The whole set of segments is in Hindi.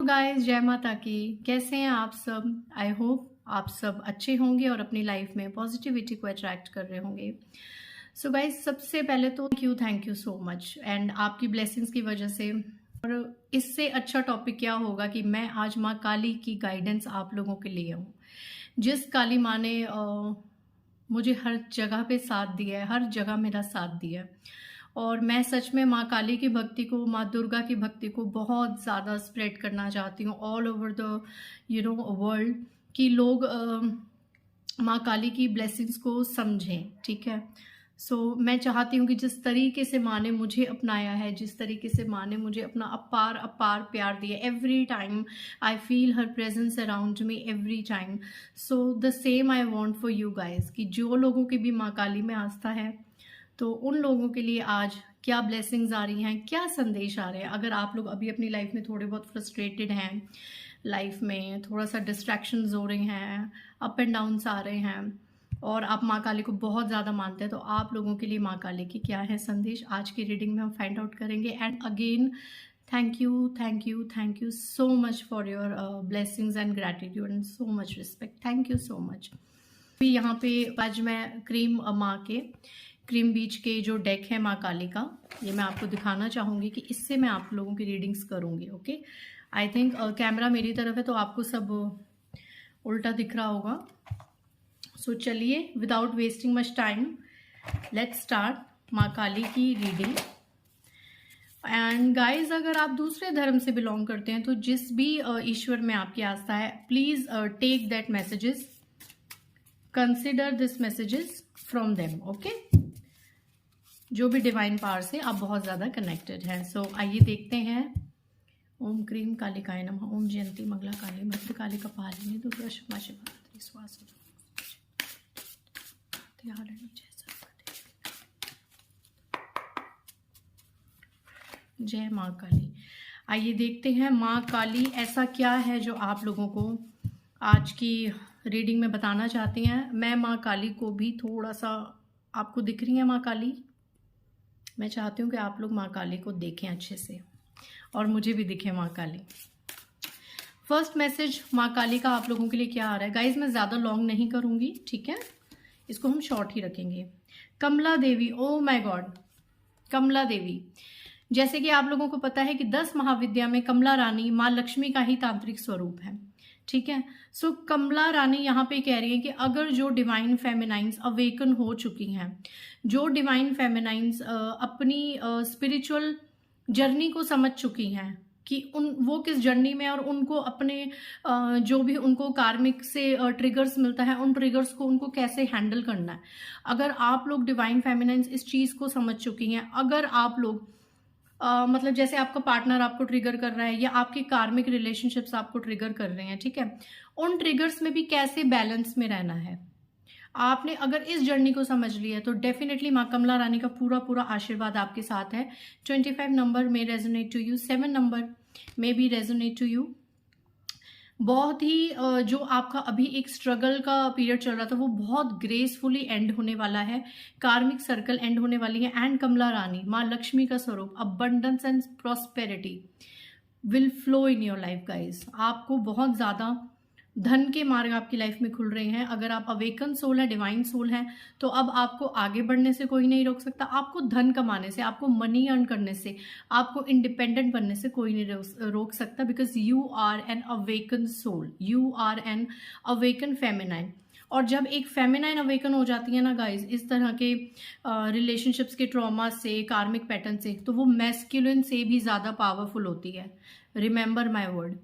गाइस, जय माता की। कैसे हैं आप सब? आई होप आप सब अच्छे होंगे और अपनी लाइफ में पॉजिटिविटी को अट्रैक्ट कर रहे होंगे। सो गाइस, सबसे पहले तो thank you so much and आपकी ब्लेसिंग्स की वजह से। और इससे अच्छा टॉपिक क्या होगा कि मैं आज माँ काली की गाइडेंस आप लोगों के लिए हूँ। जिस काली माँ ने मुझे हर जगह पे साथ दिया है, हर जगह मेरा साथ दिया है। और मैं सच में माँ काली की भक्ति को, माँ दुर्गा की भक्ति को बहुत ज़्यादा स्प्रेड करना चाहती हूँ ऑल ओवर द वर्ल्ड, कि लोग माँ काली की ब्लेसिंग्स को समझें। ठीक है। सो मैं चाहती हूँ कि जिस तरीके से माँ ने मुझे अपनाया है, जिस तरीके से माँ ने मुझे अपना अपार अपार प्यार दिया, every time I feel her presence around me every time. So the same I want for you guys, कि जो लोगों की भी माँ काली में आस्था है, तो उन लोगों के लिए आज क्या ब्लेसिंग्स आ रही हैं, क्या संदेश आ रहे हैं। अगर आप लोग अभी अपनी लाइफ में थोड़े बहुत फ्रस्ट्रेटेड हैं, लाइफ में थोड़ा सा डिस्ट्रैक्शंस हो रहे हैं, अप एंड डाउन्स आ रहे हैं, और आप माँ काली को बहुत ज़्यादा मानते हैं, तो आप लोगों के लिए माँ काली की क्या है संदेश, आज की रीडिंग में हम फाइंड आउट करेंगे। And again thank you so much for your blessings and gratitude and so much respect. Thank you so much. यहाँ पे आज मैं क्रीम बीच के जो डेक है माँ काली का, ये मैं आपको दिखाना चाहूँगी कि इससे मैं आप लोगों की रीडिंग्स करूँगी। ओके, आई थिंक कैमरा मेरी तरफ है तो आपको सब उल्टा दिख रहा होगा। सो चलिए, without wasting much time, let's start माँ काली की रीडिंग। एंड गाइज, अगर आप दूसरे धर्म से बिलोंग करते हैं तो जिस भी ईश्वर में आपकी आस्था है, please take that messages, consider this messages from them. Okay, जो भी डिवाइन पावर से आप बहुत ज़्यादा कनेक्टेड हैं। सो आइए देखते हैं। ओम क्रीम कालिकाय नमः, ओम जयंती मंगला काली भद्र काली कपालिनी दुर्गा क्षमा शिवरात्रि स्वास्थ्य जय माँ काली। आइए देखते हैं माँ काली ऐसा क्या है जो आप लोगों को आज की रीडिंग में बताना चाहती हैं। मैं माँ काली को भी थोड़ा सा, आपको दिख रही है माँ काली, मैं चाहती हूँ कि आप लोग माँ काली को देखें अच्छे से और मुझे भी दिखे माँ काली। फर्स्ट मैसेज माँ काली का आप लोगों के लिए क्या आ रहा है गाइज, मैं ज़्यादा लॉन्ग नहीं करूँगी, ठीक है, इसको हम शॉर्ट ही रखेंगे। कमला देवी, ओ माय गॉड, कमला देवी। जैसे कि आप लोगों को पता है कि 10 महाविद्या में कमला रानी माँ लक्ष्मी का ही तांत्रिक स्वरूप है। ठीक है। सो कमला रानी यहाँ पे कह रही है कि अगर जो डिवाइन फेमिनाइंस अवेकन हो चुकी हैं, जो डिवाइन फेमिनाइंस अपनी स्पिरिचुअल जर्नी को समझ चुकी हैं कि वो किस जर्नी में, और उनको अपने जो भी उनको कार्मिक से ट्रिगर्स मिलता है, उन ट्रिगर्स को उनको कैसे हैंडल करना है। अगर आप लोग डिवाइन फेमिनाइंस इस चीज़ को समझ चुकी हैं, अगर आप लोग मतलब जैसे आपका पार्टनर आपको ट्रिगर कर रहा है या आपके कार्मिक रिलेशनशिप्स आपको ट्रिगर कर रहे हैं, ठीक है, उन ट्रिगर्स में भी कैसे बैलेंस में रहना है, आपने अगर इस जर्नी को समझ लिया तो डेफिनेटली माँ कमला रानी का पूरा पूरा आशीर्वाद आपके साथ है। 25 नंबर में रेजोनेट टू यू, 7 नंबर में भी रेजोनेट टू यू। बहुत ही जो आपका अभी एक स्ट्रगल का पीरियड चल रहा था वो बहुत ग्रेसफुली एंड होने वाला है, कार्मिक सर्कल एंड होने वाली है। एंड कमला रानी माँ लक्ष्मी का स्वरूप, abundance and prosperity will flow in your life guys. आपको बहुत ज़्यादा धन के मार्ग आपकी लाइफ में खुल रहे हैं। अगर आप अवेकन सोल है, डिवाइन सोल हैं, तो अब आपको आगे बढ़ने से कोई नहीं रोक सकता, आपको धन कमाने से, आपको मनी अर्न करने से, आपको इंडिपेंडेंट बनने से कोई नहीं रोक सकता, because you are an awaken soul, you are an awaken feminine. और जब एक फेमिनाइन अवेकन हो जाती है ना गाइज, इस तरह के रिलेशनशिप्स के ट्रॉमा से, कार्मिक पैटर्न से, तो वो मैस्कुलिन से भी ज़्यादा पावरफुल होती है। रिमेंबर माई वर्ड,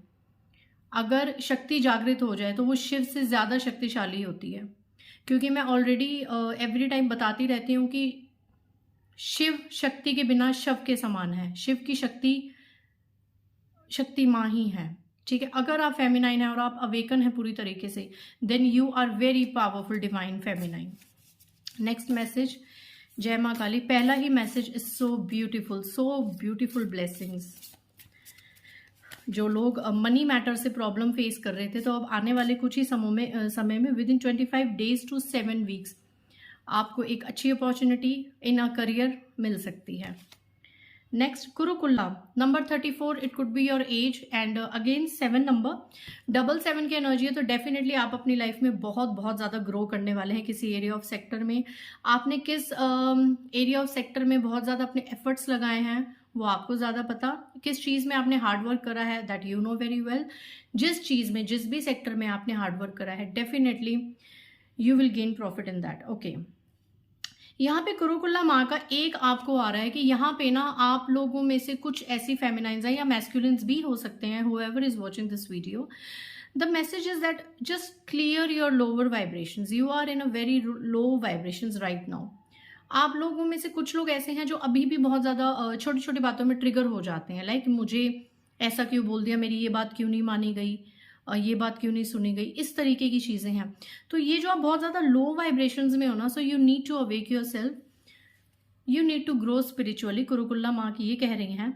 अगर शक्ति जागृत हो जाए तो वो शिव से ज़्यादा शक्तिशाली होती है। क्योंकि मैं ऑलरेडी एवरी टाइम बताती रहती हूँ कि शिव शक्ति के बिना शव के समान है। शिव की शक्ति माँ ही है। ठीक है, अगर आप फेमिनाइन है और आप अवेकन है पूरी तरीके से, then you are very powerful divine feminine. Next message, जय माँ काली। पहला ही message is so beautiful blessings. जो लोग मनी मैटर से प्रॉब्लम फेस कर रहे थे, तो अब आने वाले कुछ ही समय में with in 25 days to 7 weeks आपको एक अच्छी अपॉर्चुनिटी इन अ करियर मिल सकती है। Next Kurukulla number 34, it could be your age and again 7 number, 7 की एनर्जी है, तो डेफिनेटली आप अपनी लाइफ में बहुत बहुत ज़्यादा ग्रो करने वाले हैं किसी एरिया ऑफ सेक्टर में। आपने किस एरिया ऑफ सेक्टर में बहुत ज़्यादा अपने एफर्ट्स लगाए हैं वो आपको ज़्यादा पता, किस चीज़ में आपने हार्डवर्क करा है that you know very well. जिस चीज़ में, जिस भी सेक्टर में आपने हार्डवर्क करा है, definitely you will gain profit in that. Okay, यहाँ पे कुरुकुल्ला माँ का एक आपको आ रहा है कि यहाँ पे ना आप लोगों में से कुछ ऐसी फेमिनाइंस हैं या मैस्कुलिन्स भी हो सकते हैं, whoever is watching this video, the message is that just clear your lower vibrations, you are in a very low vibrations right now। आप लोगों में से कुछ लोग ऐसे हैं जो अभी भी बहुत ज़्यादा छोटी छोटी बातों में ट्रिगर हो जाते हैं, लाइक मुझे ऐसा क्यों बोल दिया, मेरी ये बात क्यों नहीं मानी गई, ये बात क्यों नहीं सुनी गई, इस तरीके की चीज़ें हैं। तो ये जो आप बहुत ज़्यादा लो वाइब्रेशंस में हो ना, so you need to awake yourself, you need to grow spiritually, Kurukulla माँ की ये कह रही हैं।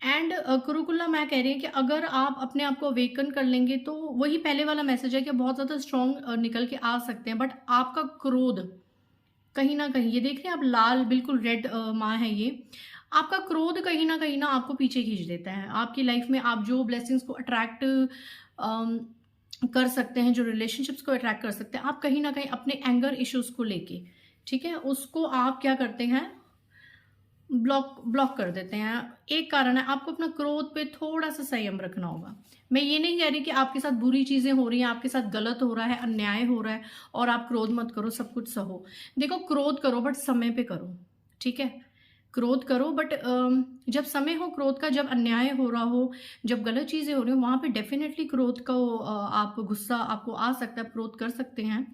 एंड कुरुकुल्ला माँ कह रही है कि अगर आप अपने आप को अवेकन कर लेंगे तो वही पहले वाला मैसेज है कि बहुत ज़्यादा स्ट्रॉन्ग निकल के आ सकते हैं, बट आपका क्रोध कहीं ना कहीं, ये देख रहे हैं आप लाल बिल्कुल रेड माँ है ये, आपका क्रोध कहीं ना आपको पीछे खींच देता है। आपकी लाइफ में आप जो ब्लेसिंग्स को अट्रैक्ट कर सकते हैं, जो रिलेशनशिप्स को अट्रैक्ट कर सकते हैं, आप कहीं ना कहीं अपने एंगर इश्यूज को लेके, ठीक है, उसको आप क्या करते हैं, ब्लॉक कर देते हैं। एक कारण है आपको अपना क्रोध पे थोड़ा सा संयम रखना होगा। मैं ये नहीं कह रही कि आपके साथ बुरी चीजें हो रही हैं, आपके साथ गलत हो रहा है, अन्याय हो रहा है और आप क्रोध मत करो, सब कुछ सहो। देखो, क्रोध करो बट समय पे करो, ठीक है, क्रोध करो बट जब समय हो क्रोध का, जब अन्याय हो रहा हो, जब गलत चीज़ें हो रही हो, वहाँ पे डेफिनेटली क्रोध का आप गुस्सा आपको आ सकता है, क्रोध कर सकते हैं।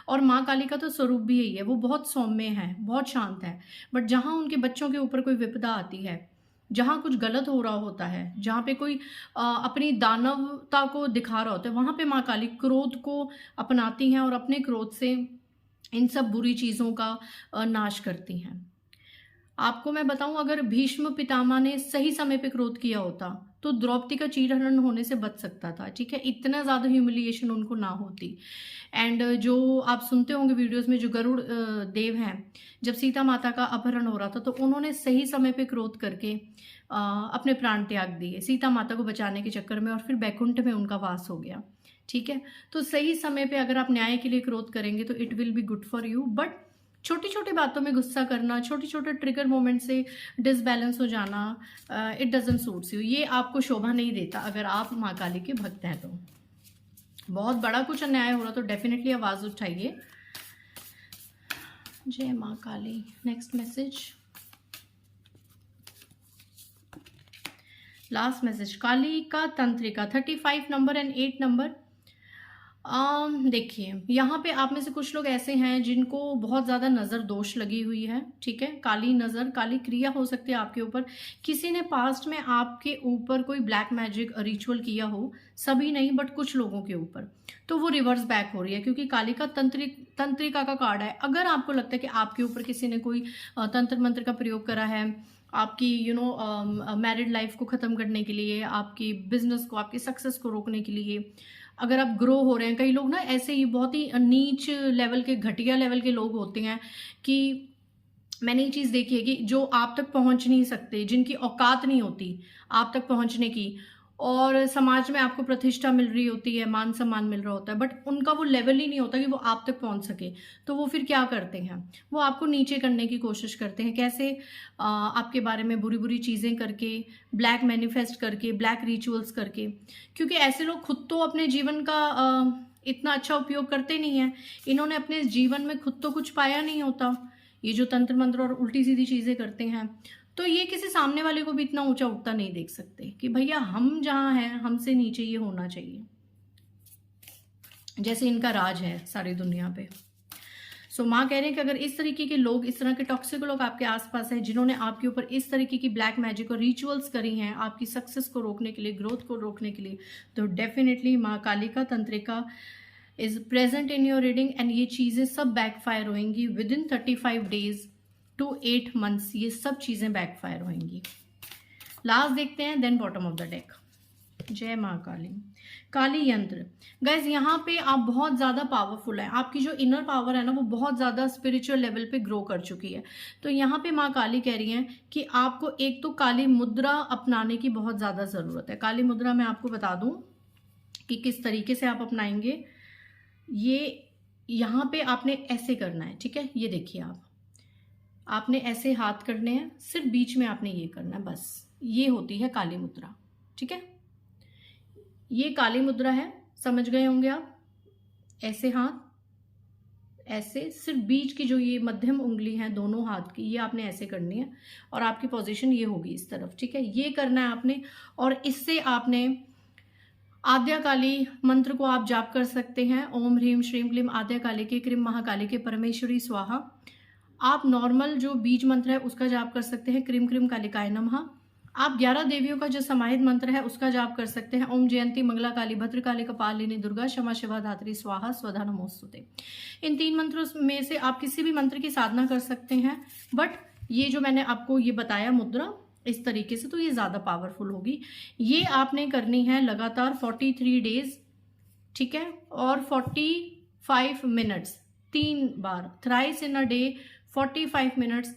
और माँ काली का तो स्वरूप भी यही है, वो बहुत सौम्य है, बहुत शांत है, बट जहाँ उनके बच्चों के ऊपर कोई विपदा आती है, जहाँ कुछ गलत हो रहा होता है, जहाँ पे कोई अपनी दानवता को दिखा रहा होता है, वहाँ पे माँ काली क्रोध को अपनाती हैं और अपने क्रोध से इन सब बुरी चीज़ों का नाश करती हैं। आपको मैं बताऊं, अगर भीष्म पितामह ने सही समय पे क्रोध किया होता तो द्रौपदी का चीरहरण होने से बच सकता था, ठीक है, इतना ज़्यादा ह्यूमिलिएशन उनको ना होती। एंड जो आप सुनते होंगे वीडियोस में, जो गरुड़ देव हैं, जब सीता माता का अपहरण हो रहा था तो उन्होंने सही समय पे क्रोध करके अपने प्राण त्याग दिए सीता माता को बचाने के चक्कर में, और फिर बैकुंठ में उनका वास हो गया, ठीक है। तो सही समय पे अगर आप न्याय के लिए क्रोध करेंगे तो it will be good for you, but छोटी छोटी बातों में गुस्सा करना, छोटे छोटे ट्रिगर मोमेंट से डिसबैलेंस हो जाना, इट डजंट सूट्स यू, ये आपको शोभा नहीं देता अगर आप माँ काली के भक्त हैं। तो बहुत बड़ा कुछ अन्याय हो रहा तो डेफिनेटली आवाज़ उठाइए। जय माँ काली। नेक्स्ट मैसेज, लास्ट मैसेज, काली का तंत्रिका 35 नंबर एंड 8 नंबर। देखिए, यहाँ पे आप में से कुछ लोग ऐसे हैं जिनको बहुत ज़्यादा नज़र दोष लगी हुई है, ठीक है, काली नज़र, काली क्रिया हो सकती है आपके ऊपर। किसी ने पास्ट में आपके ऊपर कोई ब्लैक मैजिक रिचुअल किया हो, सभी नहीं बट कुछ लोगों के ऊपर, तो वो रिवर्स बैक हो रही है क्योंकि काली का तंत्रिका का कार्ड है। अगर आपको लगता है कि आपके ऊपर किसी ने कोई तंत्र मंत्र का प्रयोग करा है आपकी मैरिड लाइफ को ख़त्म करने के लिए, आपकी बिजनेस को, आपकी सक्सेस को रोकने के लिए, अगर आप ग्रो हो रहे हैं, कई लोग ना ऐसे ही बहुत ही नीच लेवल के, घटिया लेवल के लोग होते हैं कि मैंने ये चीज़ देखी है कि जो आप तक पहुंच नहीं सकते, जिनकी औकात नहीं होती आप तक पहुंचने की, और समाज में आपको प्रतिष्ठा मिल रही होती है, मान सम्मान मिल रहा होता है, बट उनका वो लेवल ही नहीं होता कि वो आप तक पहुंच सके। तो वो फिर क्या करते हैं, वो आपको नीचे करने की कोशिश करते हैं। कैसे? आपके बारे में बुरी बुरी चीज़ें करके, ब्लैक मैनिफेस्ट करके, ब्लैक रिचुअल्स करके, क्योंकि ऐसे लोग खुद तो अपने जीवन का इतना अच्छा उपयोग करते नहीं हैं। इन्होंने अपने जीवन में खुद तो कुछ पाया नहीं होता। ये जो तंत्र मंत्र और उल्टी सीधी चीज़ें करते हैं, तो ये किसी सामने वाले को भी इतना ऊंचा उठता नहीं देख सकते कि भैया हम जहाँ हैं हमसे नीचे ये होना चाहिए, जैसे इनका राज है सारी दुनिया पे। सो माँ कह रहे हैं कि अगर इस तरीके के लोग, इस तरह के टॉक्सिक लोग आपके आसपास हैं जिन्होंने आपके ऊपर इस तरीके की ब्लैक मैजिक और रिचुअल्स करी हैं आपकी सक्सेस को रोकने के लिए, ग्रोथ को रोकने के लिए, तो डेफिनेटली माँ काली का तंत्रिका is present in your reading and ये चीज़ें सब बैकफायर होंगी within 35 days to 8 months. ये सब चीज़ें बैकफायर होंगी। लास्ट देखते हैं, then bottom of the deck. जय माँ काली। काली यंत्र गाइज, यहाँ पे आप बहुत ज़्यादा पावरफुल है, आपकी जो इनर पावर है ना वो बहुत ज़्यादा स्पिरिचुअल लेवल पे ग्रो कर चुकी है। तो यहाँ पे माँ काली कह रही हैं कि आपको एक तो काली मुद्रा अपनाने की बहुत ज़्यादा ज़रूरत है। काली मुद्रा मैं आपको बता दूँ कि किस तरीके से आप अपनाएंगे। ये यहाँ पे आपने ऐसे करना है, ठीक है, ये देखिए आपने ऐसे हाथ करने हैं, सिर्फ बीच में आपने ये करना है, बस ये होती है काली मुद्रा, ठीक है। ये काली मुद्रा है, समझ गए होंगे आप। ऐसे हाथ, ऐसे सिर्फ बीच की जो ये मध्यम उंगली है दोनों हाथ की, ये आपने ऐसे करनी है और आपकी पोजीशन ये होगी इस तरफ, ठीक है। ये करना है आपने और इससे आपने आद्या काली मंत्र को आप जाप कर सकते हैं। ओम ह्रीम श्रीम क्लीम आद्या काली के क्रीम महाकाली के परमेश्वरी स्वाहा। आप नॉर्मल जो बीज मंत्र है उसका जाप कर सकते हैं, क्रीम क्रीम कालिकाय नमः। आप 11 देवियों का जो समाहित मंत्र है उसका जाप कर सकते हैं, ओम जयंती मंगला काली भद्र काली कपालिनी दुर्गा क्षमा शिवा धात्री स्वाहा स्वधा नमोस्तुते। इन 3 मंत्रों में से आप किसी भी मंत्र की साधना कर सकते हैं, बट ये जो मैंने आपको ये बताया मुद्रा इस तरीके से, तो ये ज़्यादा पावरफुल होगी। ये आपने करनी है लगातार 43 डेज, ठीक है, और 45 minutes 3 bar, thrice in a day 45 minutes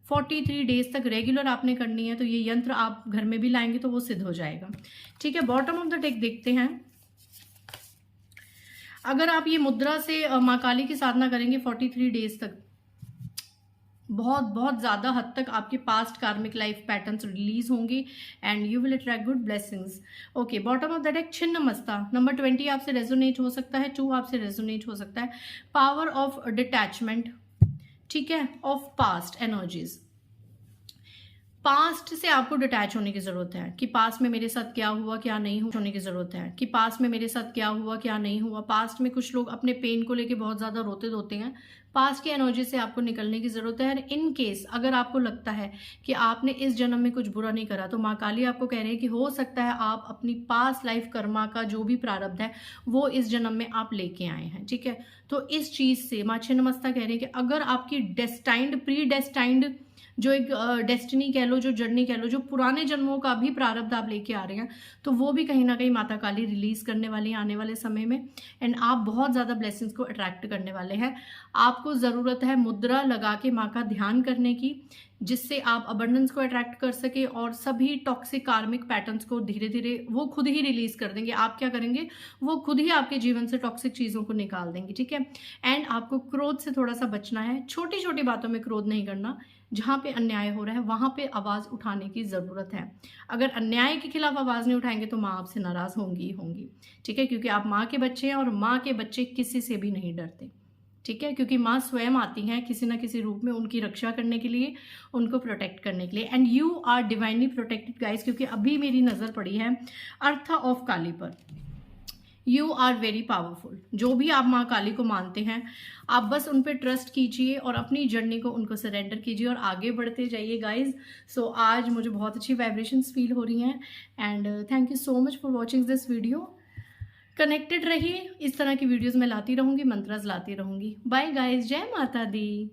43 days तक रेगुलर आपने करनी है। तो ये यंत्र आप घर में भी लाएंगे तो वो सिद्ध हो जाएगा, ठीक है। बॉटम ऑफ द डेक देखते हैं। अगर आप ये मुद्रा से माँ काली की साधना करेंगे 43 डेज तक, बहुत बहुत ज़्यादा हद तक आपके past karmic life patterns release होंगे and you will attract good blessings. Okay, bottom of the deck Chhinnamasta number 20 आपसे रेजोनेट हो सकता है, 2 आपसे रेजोनेट हो सकता है। पावर ऑफ डिटैचमेंट, ठीक है, ऑफ पास्ट एनर्जीज। पास्ट से आपको डिटैच होने की जरूरत है कि पास्ट में मेरे साथ क्या हुआ क्या नहीं हुआ, होने की जरूरत है कि पास्ट में मेरे साथ क्या हुआ क्या नहीं हुआ। पास्ट में कुछ लोग अपने पेन को लेके बहुत ज्यादा रोते धोते हैं, पास्ट की एनर्जी से आपको निकलने की जरूरत है। इन केस अगर आपको लगता है कि आपने इस जन्म में कुछ बुरा नहीं करा, तो माँ काली आपको कह रहे हैं कि हो सकता है आप अपनी पास्ट लाइफ कर्मा का जो भी प्रारब्ध है वो इस जन्म में आप लेके आए हैं, ठीक है। तो इस चीज से माँ छिन्नमस्ता कह रहे हैं कि अगर आपकी डेस्टाइंड प्री डेस्टाइंड जो एक डेस्टिनी कह लो, जो जर्नी कह लो, जो पुराने जन्मों का भी प्रारब्ध आप लेके आ रहे हैं, तो वो भी कहीं ना कहीं माता काली रिलीज करने वाली है आने वाले समय में एंड आप बहुत ज़्यादा ब्लेसिंग्स को अट्रैक्ट करने वाले हैं। आपको ज़रूरत है मुद्रा लगा के माँ का ध्यान करने की, जिससे आप अबंडेंस को अट्रैक्ट कर सके और सभी टॉक्सिक कार्मिक पैटर्न्स को धीरे धीरे वो खुद ही रिलीज कर देंगे। आप क्या करेंगे, वो खुद ही आपके जीवन से टॉक्सिक चीज़ों को निकाल देंगे, ठीक है। एंड आपको क्रोध से थोड़ा सा बचना है, छोटी छोटी बातों में क्रोध नहीं करना। जहाँ पे अन्याय हो रहा है वहाँ पे आवाज़ उठाने की ज़रूरत है। अगर अन्याय के खिलाफ आवाज़ नहीं उठाएंगे तो माँ आपसे नाराज़ होंगी ही होंगी, ठीक है, क्योंकि आप माँ के बच्चे हैं और माँ के बच्चे किसी से भी नहीं डरते, ठीक है, क्योंकि माँ स्वयं आती हैं किसी ना किसी रूप में उनकी रक्षा करने के लिए, उनको प्रोटेक्ट करने के लिए। And you are divinely protected guys, क्योंकि अभी मेरी नज़र पड़ी है अर्थ ऑफ काली पर। You are very powerful. जो भी आप माँ काली को मानते हैं, आप बस उन पर ट्रस्ट कीजिए और अपनी जर्नी को उनको सरेंडर कीजिए और आगे बढ़ते जाइए गाइज। सो आज मुझे बहुत अच्छी वाइब्रेशंस फील हो रही हैं and thank you so much for watching this video. Connected रहिए, इस तरह की वीडियोस मैं लाती रहूँगी, मंत्रास लाती रहूँगी। बाय गाइज, जय माता दी।